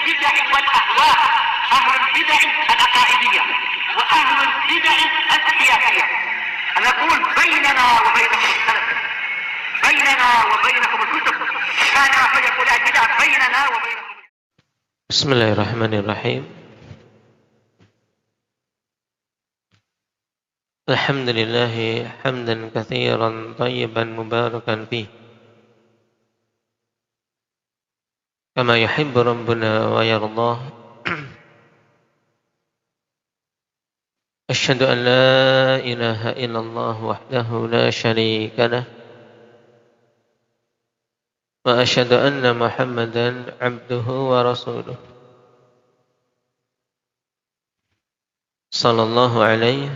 البدع والأهواء، أهل البدع العقائدية وأهل البدع السياسية. أنا أقول بيننا وبينكم السلف، بيننا وبينكم الكتب، كان فيقول البدع بيننا وبينكم. بسم الله الرحمن الرحيم. الحمد لله حمدا كثيرا طيبا مباركا فيه كما يحب ربنا ويرضاه. أشهد أن لا إله إلا الله وحده لا شريك له، وأشهد أن محمدا عبده ورسوله صلى الله عليه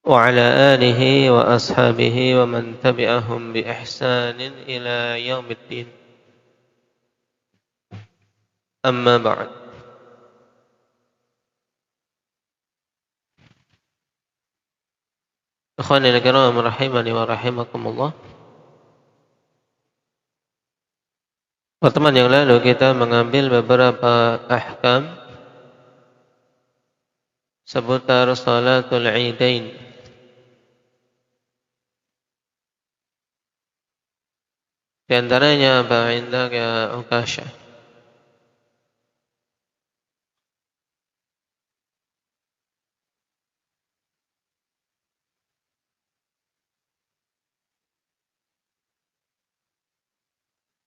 وعلى آله وأصحابه ومن تبعهم بإحسان إلى يوم الدين. أما بعد، ikhwani al-kiram rahimani wa rahimakumullah. Pertemuan yang lalu kita mengambil beberapa ahkam seputar salatul Idain. Di antaranya apa indak ya Ukasha?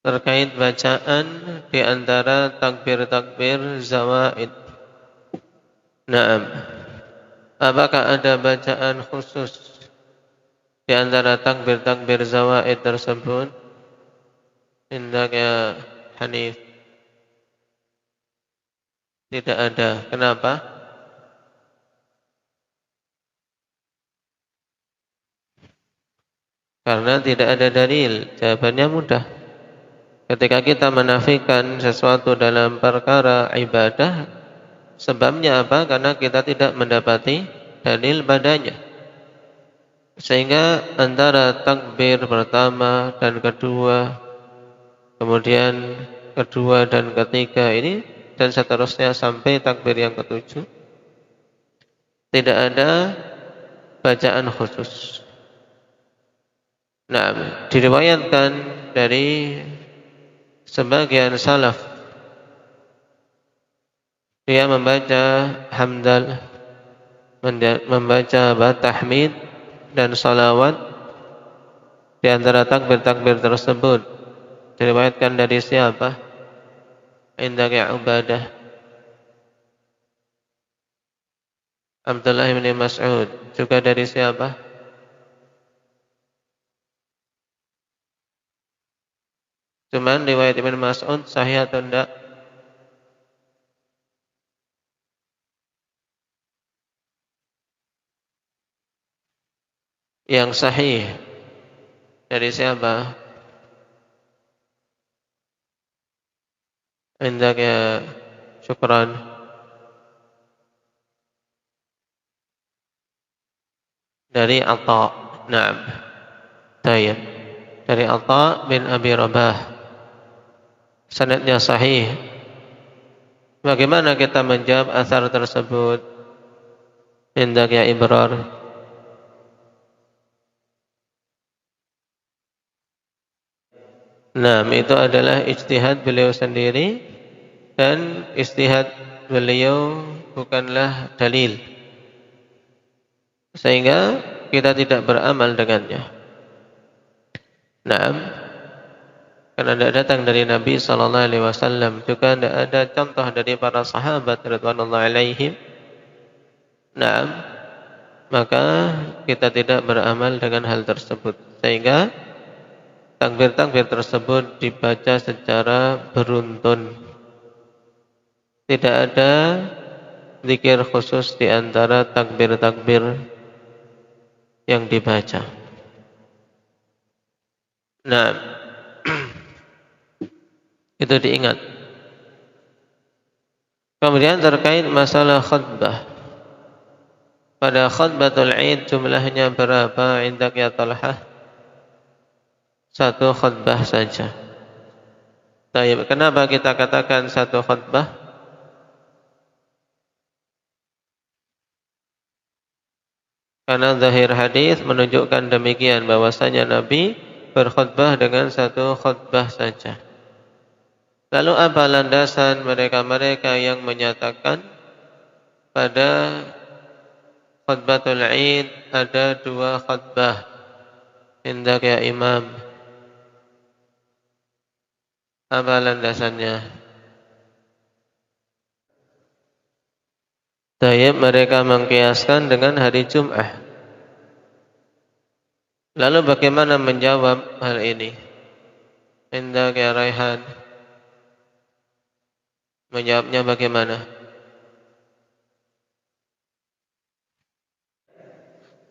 Terkait bacaan di antara takbir-takbir zawaid. Naam. Apakah ada bacaan khusus di antara takbir-takbir zawaid tersebut? Indak ya Hanif. Tidak ada. Kenapa? Karena tidak ada dalil. Jawabannya mudah. Ketika kita menafikan sesuatu dalam perkara ibadah, sebabnya apa? Karena kita tidak mendapati dalil padanya. Sehingga antara takbir pertama dan kedua, kemudian kedua dan ketiga ini, dan seterusnya sampai takbir yang ketujuh, tidak ada bacaan khusus. Nah, diriwayatkan dari sebagian salaf, dia membaca hamdal, membaca tahmid dan salawat di antara takbir-takbir tersebut. Diriwayatkan dari siapa? Indak ya Ubadah, Abdullah bin Mas'ud. Juga dari siapa? Cuman riwayat Ibn Mas'ud sahih atau tidak? Yang sahih dari siapa? Indak ya Syukran. Dari Atha. Naam. Tayyib. Dari Atha bin Abi Rabah. Sanadnya sahih. Bagaimana kita menjawab asar tersebut? Indak ya Ibrar. Nah, itu adalah ijtihad beliau sendiri, dan ijtihad beliau bukanlah dalil, sehingga kita tidak beramal dengannya. Nah, karena tidak datang dari Nabi SAW, juga tidak ada contoh dari para sahabat radhiyallahu alaihim. Nah, maka kita tidak beramal dengan hal tersebut, sehingga takbir-takbir tersebut dibaca secara beruntun. Tidak ada zikir khusus di antara takbir-takbir yang dibaca. Nah, itu diingat. Kemudian terkait masalah khutbah. Pada khutbatul Id jumlahnya berapa indak ya Talhah? Satu khutbah saja. Baik, kenapa kita katakan satu khutbah? Karena zahir hadis menunjukkan demikian, bahwasanya Nabi berkhutbah dengan satu khutbah saja. Lalu apa landasan mereka-mereka yang menyatakan pada khutbatul Id ada dua khutbah? Hendak ya Imam, apa landasannya? Tayyib, mereka mengkiaskan dengan hari Jum'ah. Lalu bagaimana menjawab hal ini? Hendak ya Raihan, menjawabnya bagaimana?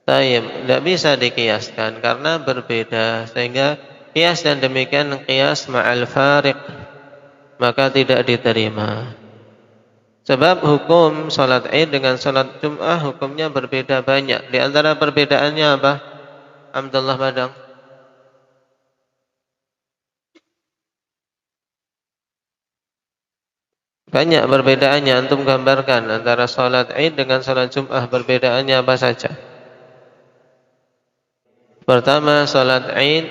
Tayyib, tidak bisa dikiaskan karena berbeda, sehingga kias dan demikian kias ma'al fariq, maka tidak diterima. Sebab hukum salat Id dengan salat Jum'ah hukumnya berbeda banyak. Di antara perbedaannya apa? Abdullah Badang. Banyak perbedaannya, antum gambarkan antara salat Id dengan salat Jum'ah, perbedaannya apa saja? Pertama, salat Id,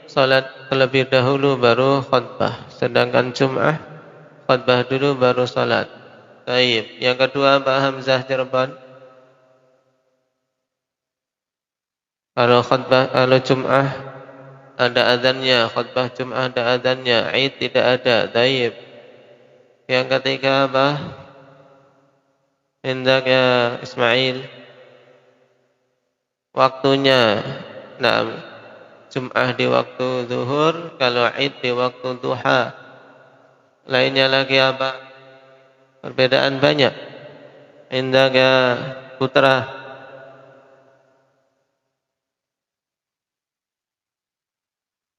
salat terlebih dahulu baru khutbah, sedangkan Jum'ah khutbah dulu baru salat. Baik. Yang kedua, Pak Hamzah Cirebon. Kalau Jum'ah ada azannya, khutbah Jum'ah ada azannya, Id tidak ada. Baik. Yang ketiga apa? Hendak ya Ismail. Waktunya. Nah, Jum'ah di waktu zuhur, kalau Id di waktu duha. Lainnya lagi apa? Perbedaan banyak. Hendak ya Putra.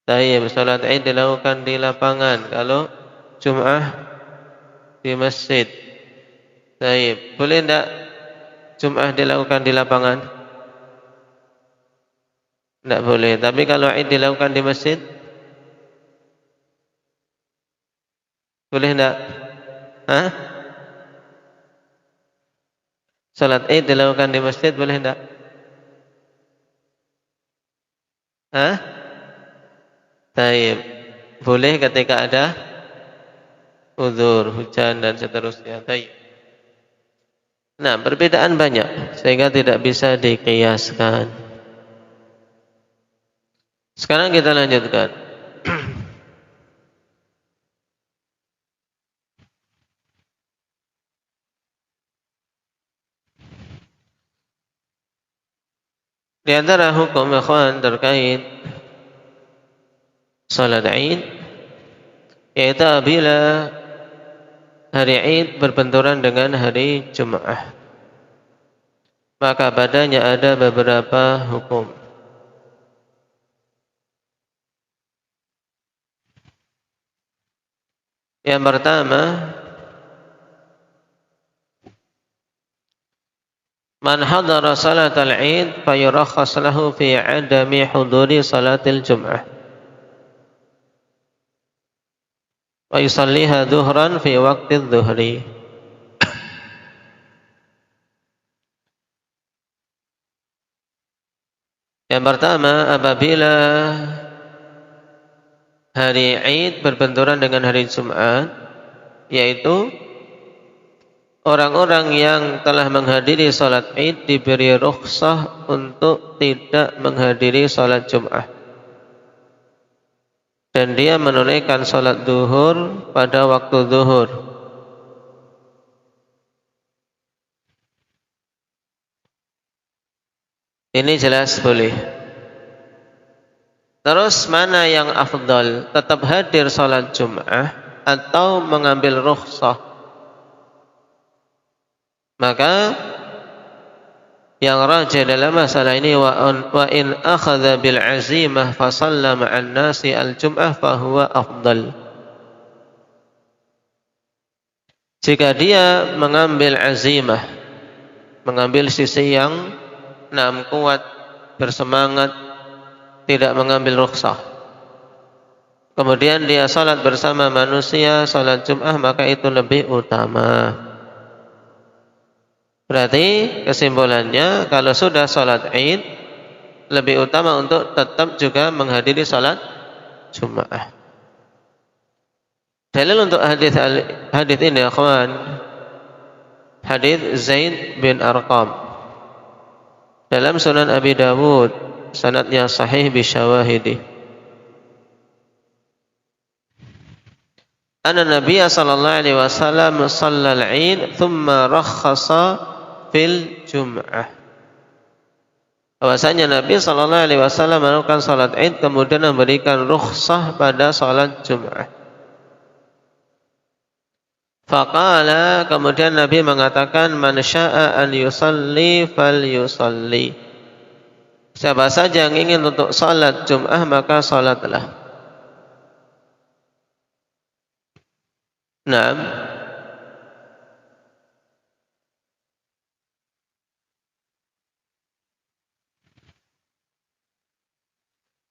Tayyib, salat Id dilakukan di lapangan, kalau Jum'ah di masjid. Tayyib, boleh tidak Jum'ah dilakukan di lapangan? Tidak boleh. Tapi kalau Id dilakukan di masjid, boleh tidak? Hah? Salat Id dilakukan di masjid boleh tidak? Hah? Taib. Boleh ketika ada uzur, hujan dan seterusnya. Taib. Nah, perbedaan banyak sehingga tidak bisa dikiaskan. Sekarang kita lanjutkan. Di antara hukum ikhwan terkait salat Id, yaitu apabila hari Id berbenturan dengan hari Jum'ah, maka padanya ada beberapa hukum. Yang pertama, man hadara salatal Id fayurakhas lahu fi adami huduri salatil Jum'ah wa yusalliha dhuhran fi waqti dhuhri. Yang pertama, apabila hari Id berbenturan dengan hari Jumat, yaitu orang-orang yang telah menghadiri salat Id diberi rukhsah untuk tidak menghadiri salat Jum'ah, dan dia menunaikan salat zuhur pada waktu zuhur. Ini jelas boleh. Terus mana yang afdal? Tetap hadir salat Jum'ah atau mengambil rukhsah? Maka yang rajih dalam masalah ini, wa in akhadha bil azimah fa shalla ma'an nasi al Jum'ah fa huwa afdal. Jika dia mengambil azimah, mengambil sisi yang kuat, bersemangat, tidak mengambil rukhsah, kemudian dia salat bersama manusia salat Jum'ah, maka itu lebih utama. Berarti kesimpulannya kalau sudah salat Id lebih utama untuk tetap juga menghadiri salat Jum'ah. Dalil untuk hadis ini, akhwan, hadis Zaid bin Arqam dalam Sunan Abi Dawud, sanadnya sahih bi syawahidi. Anna Nabiy sallallahu alaihi wasallam shallal 'id thumma rakhasa fil Jum'ah. Bahwasanya Nabi sallallahu alaihi wasallam melakukan salat Id kemudian memberikan rukhsah pada salat Jum'ah. Faqala, kemudian Nabi mengatakan, man syaa an yusalli falyusalli. Siapa saja yang ingin untuk salat Jum'ah maka salatlah. Naam.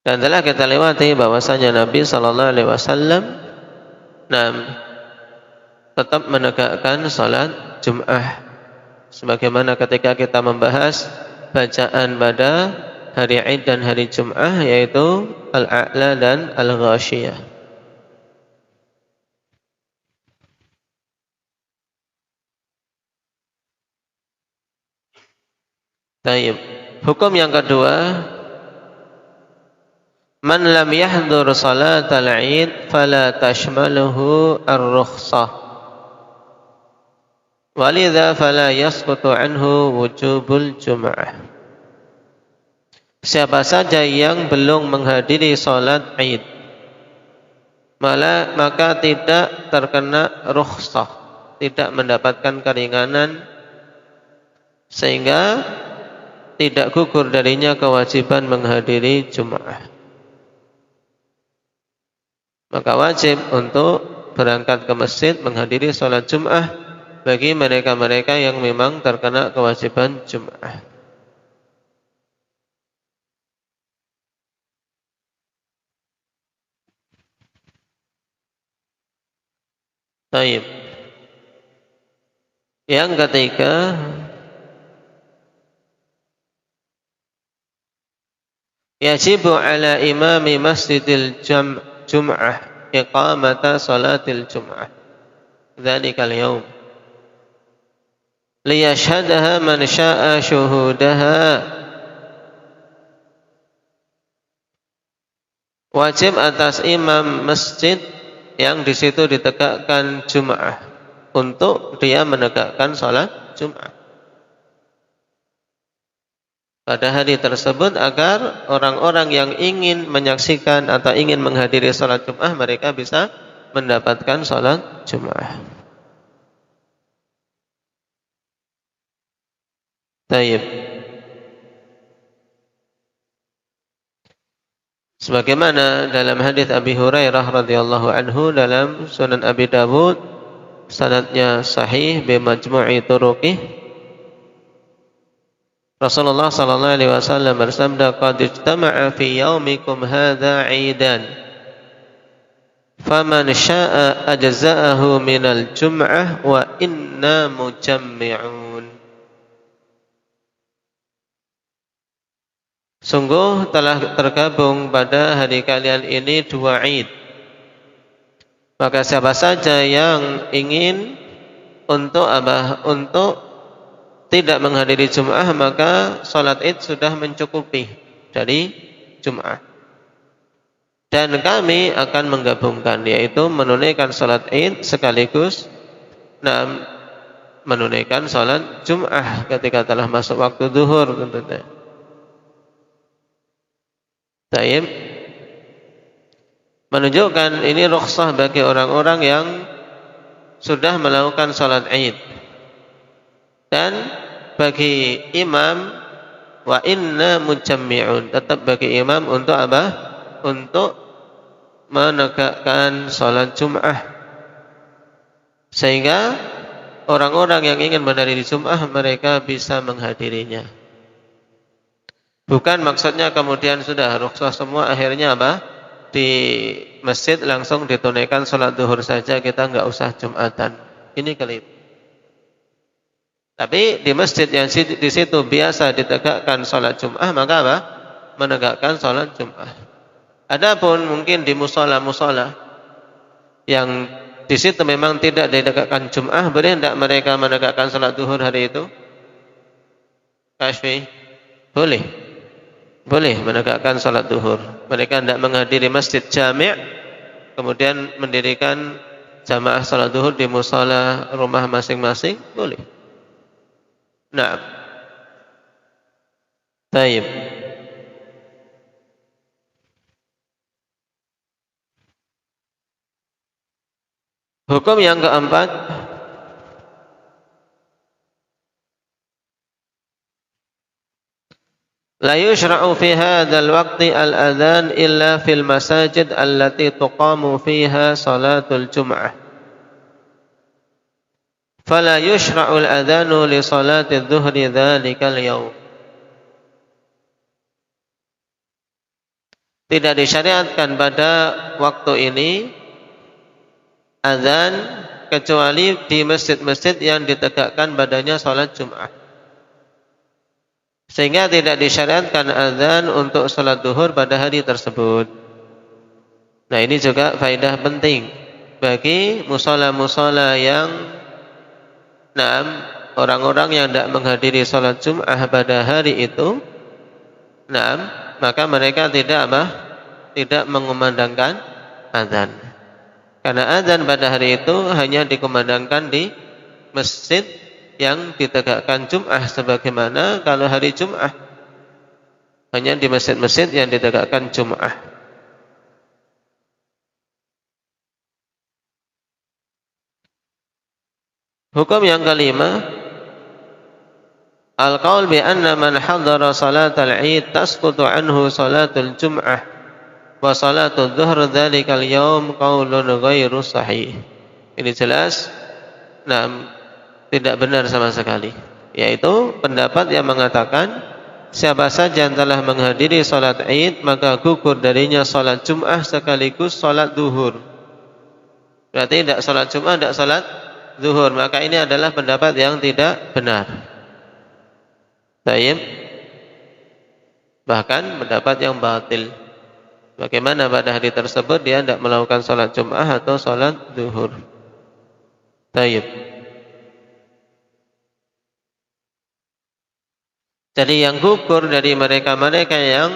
Dan telah kita lewati bahwasanya Nabi sallallahu alaihi wasallam tetap menegakkan salat Jum'ah sebagaimana ketika kita membahas bacaan pada hari Id dan hari Jum'ah, yaitu Al-A'la dan Al-Ghasyiyah. Taib. Hukum yang kedua, man lam yahdhur salatal Id fala tashmaluhu ar-rukhsah. Walidha fala yasqutu anhu wujubul Jum'ah. Siapa saja yang belum menghadiri salat Id, maka tidak terkena rukhsah, tidak mendapatkan keringanan, sehingga tidak gugur darinya kewajiban menghadiri Jum'ah. Maka wajib untuk berangkat ke masjid menghadiri salat Jum'ah bagi mereka-mereka yang memang terkena kewajiban Jum'ah. Baik. Yang ketiga, yajibu ala imami masjidil Jum'ah iqamata salatil Jum'ah dzalikal yaum liyashhadaha man syaa syuhudaha. Wajib atas imam masjid yang di situ ditegakkan Jum'ah untuk dia menegakkan salat Jum'ah pada hari tersebut, agar orang-orang yang ingin menyaksikan atau ingin menghadiri salat Jum'ah mereka bisa mendapatkan salat Jum'ah. Taib. Sebagaimana dalam hadis Abi Hurairah radhiyallahu anhu dalam Sunan Abi Dawud, sanadnya sahih bi majmu'i turuqih, Rasulullah sallallahu alaihi wasallam bersabda, qad ijtama'a fi yaumikum hadza 'idan faman syaa'a ajza'ahu minal jum'ah wa inna mujammi'un. Sungguh telah tergabung pada hari kalian ini dua Id. Maka siapa saja yang ingin untuk tidak menghadiri Jum'ah, maka salat Id sudah mencukupi dari Jum'ah. Dan kami akan menggabungkan, yaitu menunaikan salat Id sekaligus menunaikan salat Jum'ah ketika telah masuk waktu zuhur tentunya. Taib. Menunjukkan ini rukhsah bagi orang-orang yang sudah melakukan salat Id. Dan bagi imam, wa inna mujammi'un, tetap bagi imam untuk apa? Untuk menegakkan salat Jum'ah, sehingga orang-orang yang ingin menghadiri Jum'ah mereka bisa menghadirinya. Bukan maksudnya kemudian sudah rukhsah semua akhirnya apa? di masjid langsung ditunaikan sholat duhur saja, kita nggak usah Jumatan. Ini keliru. Tapi di masjid yang di situ biasa ditegakkan sholat Jum'ah, maka apa? Menegakkan sholat Jum'ah. Adapun mungkin di musola-musola yang di situ memang tidak ditegakkan Jum'ah, boleh tidak mereka menegakkan sholat duhur hari itu? Kashfi? Boleh. Boleh menegakkan sholat duhur. Mereka tidak menghadiri masjid jami', kemudian mendirikan jamaah sholat duhur di musola rumah masing-masing, boleh. Nah, baik. Hukum yang keempat, la yushra'u fi hadzal waqti al-adzan illa fil masajid allati tuqamu fiha salatul jum'ah. Fala yushra'u al-adzanu li salati adh-dhuhri dzalikal yaum. Tidak disyariatkan pada waktu ini azan kecuali di masjid-masjid yang ditegakkan padanya salat Jum'ah. Sehingga tidak disyariatkan azan untuk salat duhur pada hari tersebut. Nah, ini juga faedah penting bagi musola-musola yang orang-orang yang tidak menghadiri salat Jum'ah pada hari itu. Maka mereka tidak mengumandangkan azan. Karena azan pada hari itu hanya dikumandangkan di masjid yang ditegakkan Jum'ah, sebagaimana kalau hari Jum'ah hanya di masjid-masjid yang ditegakkan Jum'ah. Hukum yang kelima, al-qaul bi anna man hadara salatal Id tasqutu anhu salatul Jum'ah wa salatul Dhuhr dzalikal yaum qaulun ghairu sahih. Ini jelas tidak benar sama sekali, yaitu pendapat yang mengatakan siapa saja yang telah menghadiri salat Id maka gugur darinya salat Jum'ah sekaligus salat duhur. Berarti tidak salat Jum'ah, tidak salat duhur. Maka ini adalah pendapat yang tidak benar. Baik. Bahkan pendapat yang batil. Bagaimana pada hari tersebut dia tidak melakukan salat Jum'ah atau salat duhur. Baik. Jadi yang gugur dari mereka-mereka yang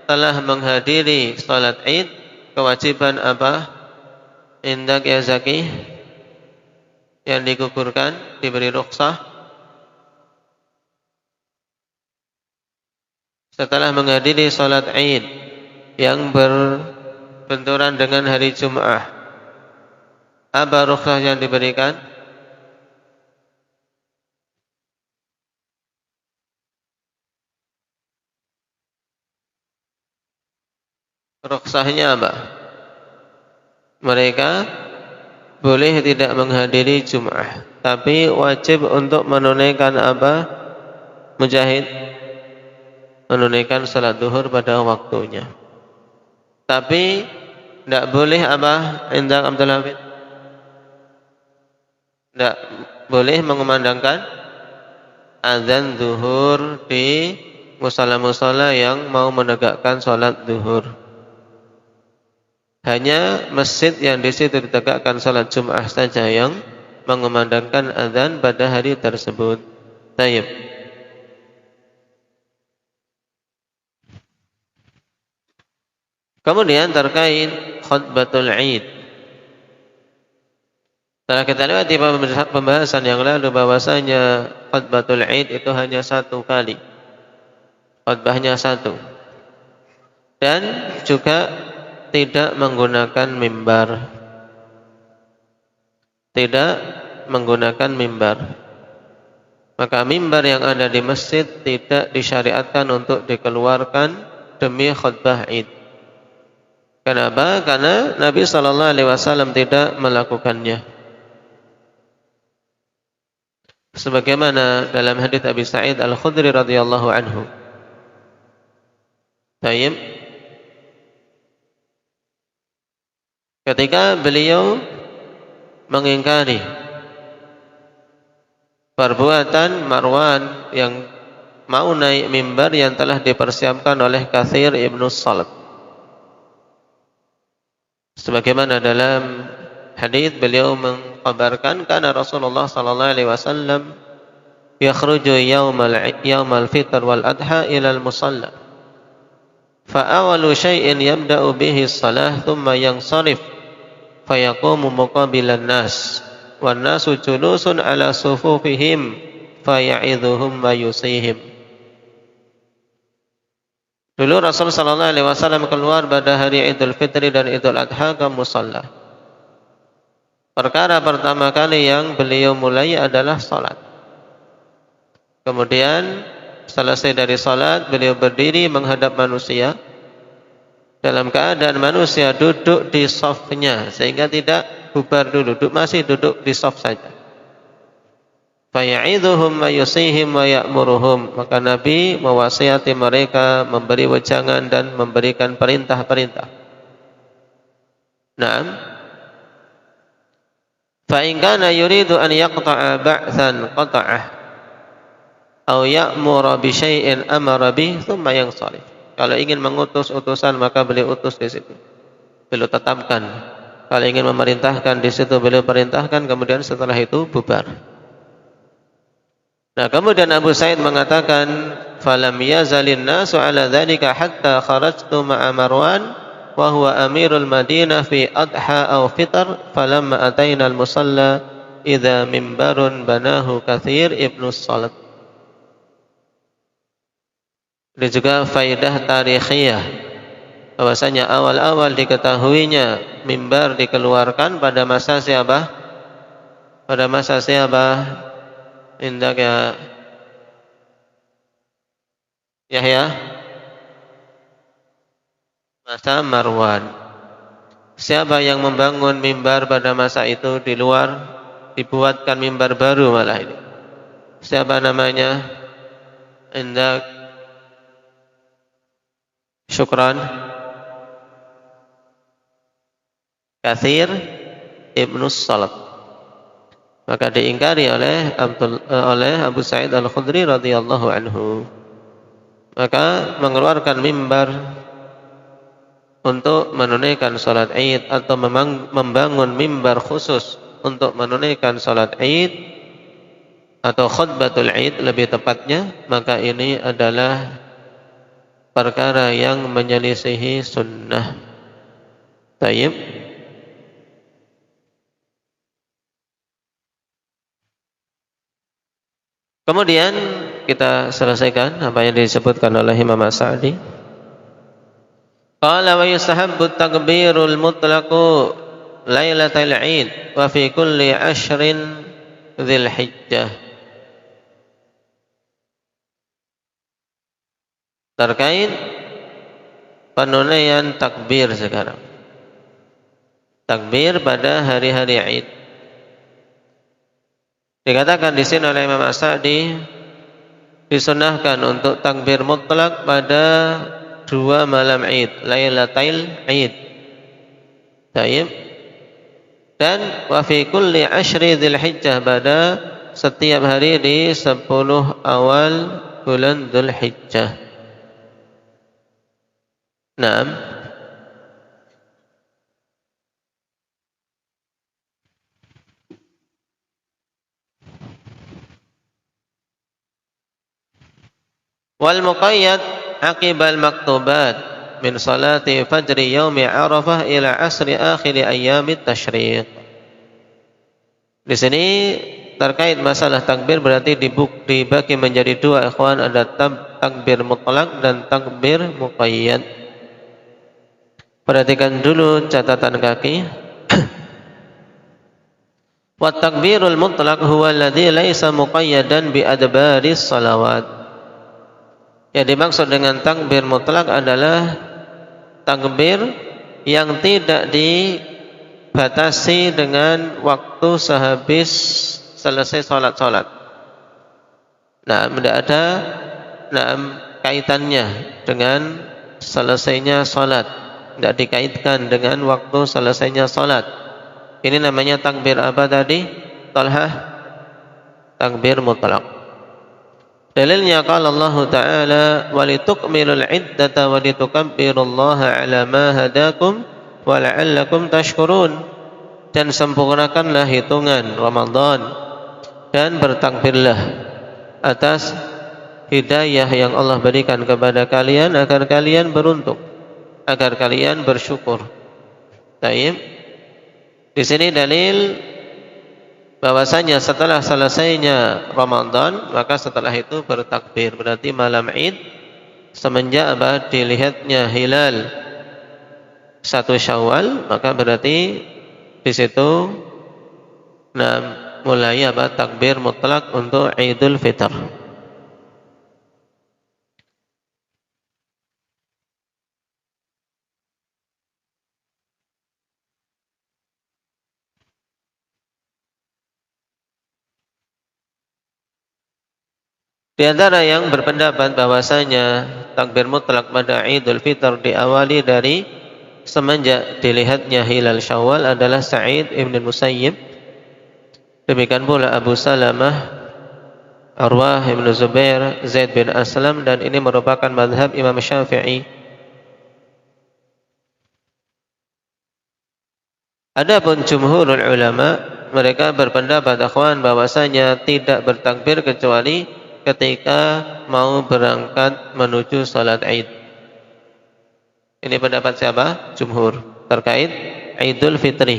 telah menghadiri salat Id, kewajiban apa? Indak ya Zaki, yang digugurkan, diberi rukhsah setelah menghadiri salat Id yang berbenturan dengan hari Jum'ah. Apa rukhsah yang diberikan? Rukhsahnya apa? Mereka boleh tidak menghadiri Jum'ah, tapi wajib untuk menunaikan apa? Mujahid? Menunaikan salat duhur pada waktunya. Tapi tidak boleh apa? Indah Abdul Hafid? Tidak boleh mengumandangkan azan duhur di musala-musala yang mau menegakkan salat duhur. Hanya masjid yang di situ ditegakkan salat Jum'ah saja yang mengumandangkan azan pada hari tersebut. Tayyib. Kemudian terkait khutbatul Id. Setelah kita lewati pembahasan yang lalu bahwasanya khutbatul Id itu hanya satu kali. Khutbahnya satu. Dan juga tidak menggunakan mimbar. Tidak menggunakan mimbar. Maka mimbar yang ada di masjid tidak disyariatkan untuk dikeluarkan demi khutbah Id. Kenapa? Karena Nabi SAW tidak melakukannya. Sebagaimana dalam hadits Abi Sa'id Al-Khudri radhiyallahu anhu. Baik. ketika beliau mengingkari perbuatan Marwan yang mau naik mimbar yang telah dipersiapkan oleh Katsir ibnu Salat. Sebagaimana dalam hadis beliau mengkabarkan karena Rasulullah sallallahu alaihi wasallam yakhruju yaumal fitr wal adha ila al musalla fa awwalu shay'in yabda'u bihi as-salah thumma yansarif fayaqumu muqabilan nas wan nasu julusun ala sufufihim faya'idhuhum wa yusihim. Dulu Rasul sallallahu alaihi wasallam keluar pada hari Idul Fitri dan Idul Adha ke musalla. Perkara pertama kali yang beliau mulai adalah salat. Kemudian selesai dari salat, beliau berdiri menghadap manusia dalam keadaan manusia duduk di shafnya, sehingga tidak bubar dulu, masih duduk di shaf saja. Faya'idhuhum wa yusihim wa ya'muruhum. Maka Nabi mewasiati mereka, memberi wejangan dan memberikan perintah-perintah. Naam. Fa in kana yuridu an yaqta'a ba'than qata'ah aw ya'muru bi syai'in amara bih thumma yansarif. Kalau ingin mengutus utusan maka beliau utus di situ. Beliau tetapkan. Kalau ingin memerintahkan di situ beliau perintahkan, kemudian setelah itu bubar. Nah, kemudian Abu Sa'id mengatakan, "Falam yazalin nasu 'ala dzalika hatta kharajtu ma'a Marwan wa huwa amirul Madinah fi adha aw fitr, falamma ataina al-musalla idza mimbarun banahu Katsir ibnu Salat." Ini juga faedah tarikhiyah, bahwasanya awal-awal diketahuinya mimbar dikeluarkan pada masa siapa? Pada masa siapa? Indak ya Yahya? Masa Marwan. Siapa yang membangun mimbar pada masa itu di luar? Dibuatkan mimbar baru malah ini. Siapa namanya? Indak Syukran. Katsir ibnu Salat. Maka diingkari oleh Abu Sa'id Al-Khudri radhiyallahu anhu. Maka mengeluarkan mimbar untuk menunaikan salat Id atau membangun mimbar khusus untuk menunaikan salat Id atau khutbatul Id lebih tepatnya, maka ini adalah perkara yang menyelisihi sunnah. Tayyib. Kemudian kita selesaikan apa yang disebutkan oleh Imam As-Sa'di. Qala wa yustahabbu takbirul mutlaqu lailatal Id wa fi kulli ashrin dzil hijjah. Terkait penunaian takbir sekarang. Takbir pada hari-hari Id. Dikatakan di sini oleh Imam As-Sa'di, disunahkan untuk takbir mutlak pada 2 malam Id, Lailatul Id. Tayyib. Dan wa fi kulli ashri dzilhijjah, pada setiap hari di 10 awal bulan Dzulhijjah. Naam. Wal muqayyad aqibal maktubat min salati fajri yaumi Arafah ila asri akhir ayyamit tasyriq. Di sini terkait masalah takbir berarti dibagi menjadi 2 ikhwan, ada takbir mutlak dan takbir muqayyad. Perhatikan dulu catatan kaki. Wa takbirul mutlaq huwa alladhi laisa muqayyadan bi adbaris salawat. Yang dimaksud dengan takbir mutlak adalah takbir yang tidak dibatasi dengan waktu sehabis selesai salat-salat. Nah, tidak ada kaitannya dengan selesainya salat. tidak dikaitkan dengan waktu selesainya salat. Ini namanya takbir apa tadi? Talhah, takbir mutlak. Dalilnya qala Allah Ta'ala walitukmilul iddata walitukabbirullaha ala ma hadakum wa la'allakum tashkurun, dan sempurnakanlah hitungan Ramadan dan bertakbirlah atas hidayah yang Allah berikan kepada kalian agar kalian beruntung, agar kalian bersyukur. Baik. Di sini dalil bahwasanya setelah selesainya Ramadan maka setelah itu bertakbir, berarti malam Id semenjak dilihatnya hilal 1 Syawal maka berarti di situ mulai takbir mutlak untuk Idul Fitr. Di antara yang berpendapat bahwasanya takbir mutlak pada Idul Fitr diawali dari semenjak dilihatnya hilal Syawal adalah Sa'id ibn Musayyib. Demikian pula Abu Salamah, Arwah ibn Zubair, Zaid bin Aslam, dan ini merupakan mazhab Imam Syafi'i. Adapun jumhurul ulama, mereka berpendapat bahwasanya tidak bertakbir kecuali ketika mau berangkat menuju salat Id. Ini pendapat siapa? Jumhur terkait Idul Fitri.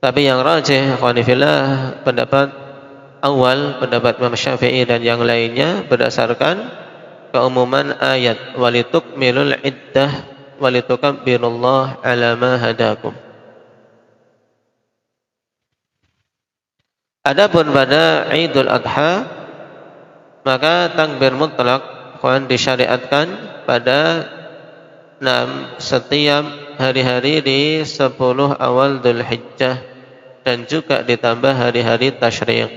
Tapi yang rajih ikhwanifillah, pendapat awal, pendapat Imam Syafi'i dan yang lainnya berdasarkan keumuman ayat walitukmilul iddah walitukabbirullaha ala ma hadakum. Adapun pada Idul Adha maka takbir mutlak disyariatkan pada setiap hari-hari di 10 awal Dzulhijjah dan juga ditambah hari-hari tasyriq.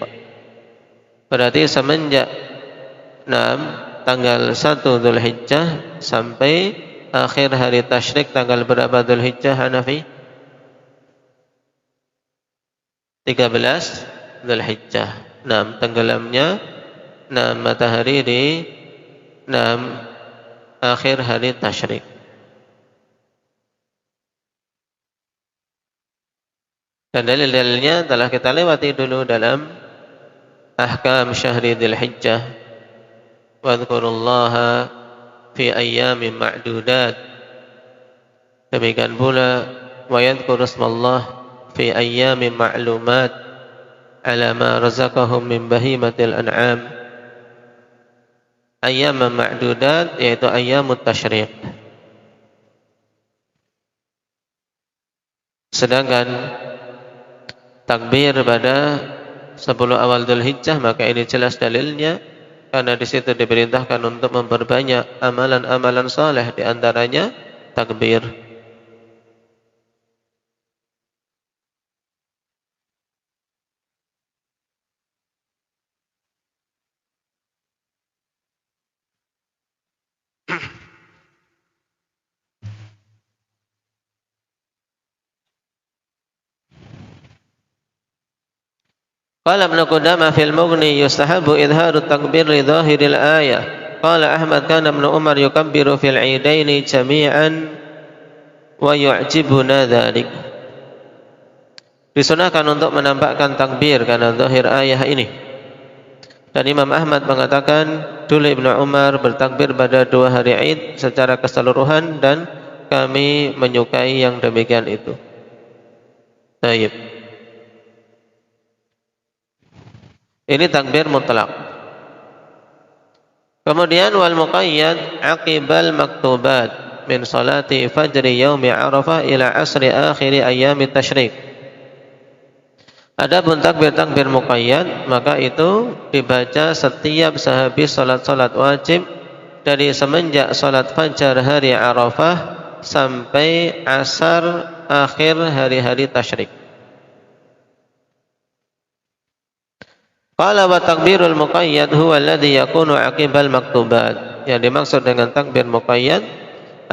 Berarti semenjak tanggal 1 Dzulhijjah sampai akhir hari tasyriq tanggal berapa Dzulhijjah Hanafi? 13 Dzulhijjah. Tenggelamnya matahari di akhir hari tasyrik. Dan dalil-dalilnya telah kita lewati dulu dalam ahkam syahri Dzulhijjah. Wadhkurullaha fi ayyamin ma'dudat. Demikian pula wa yadhkuru ismallah fi ayyamin ma'lumat ala ma razaqahum min bahimatil an'am. Ayyam ma'dudat yaitu ayyamut tasyriq. Sedangkan takbir pada 10 awal Dzulhijjah maka ini jelas dalilnya karena di situ diperintahkan untuk memperbanyak amalan-amalan saleh, di antaranya takbir. Qala Ibnu Qudamah fil Mughni yustahabu idharu takbir li dhahiril ayah. Qala Ahmad kana Ibnu Umar yukabbiru fil idaini jami'an wa yu'jibuna dzalik. Disunahkan untuk menampakkan takbir karena zahir ayah ini. Dan Imam Ahmad mengatakan dulu Ibnu Umar bertakbir pada 2 hari Id secara keseluruhan dan kami menyukai yang demikian itu. Baik. Ini takbir mutlak. Kemudian wal muqayyad aqibal maktubat min salati fajri yaumi Arafah ila asri akhiri ayyamit tasyrik. Adapun takbir-takbir muqayyad maka itu dibaca setiap sehabis salat-salat wajib dari semenjak salat fajar hari Arafah sampai asar akhir hari-hari tasyrik. Qala wa takbirul muqayyad huwa alladhi yakunu aqibal maktubat. Yang dimaksud dengan takbir muqayyad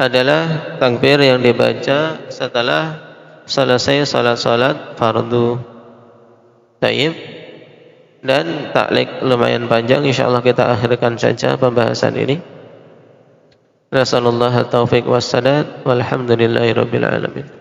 adalah takbir yang dibaca setelah selesai salat fardu. Taib. Dan taklik lumayan panjang, insyaallah kita akhirkan saja pembahasan ini. Nasallallahu taufiq wassadad walhamdulillahirabbil alamin.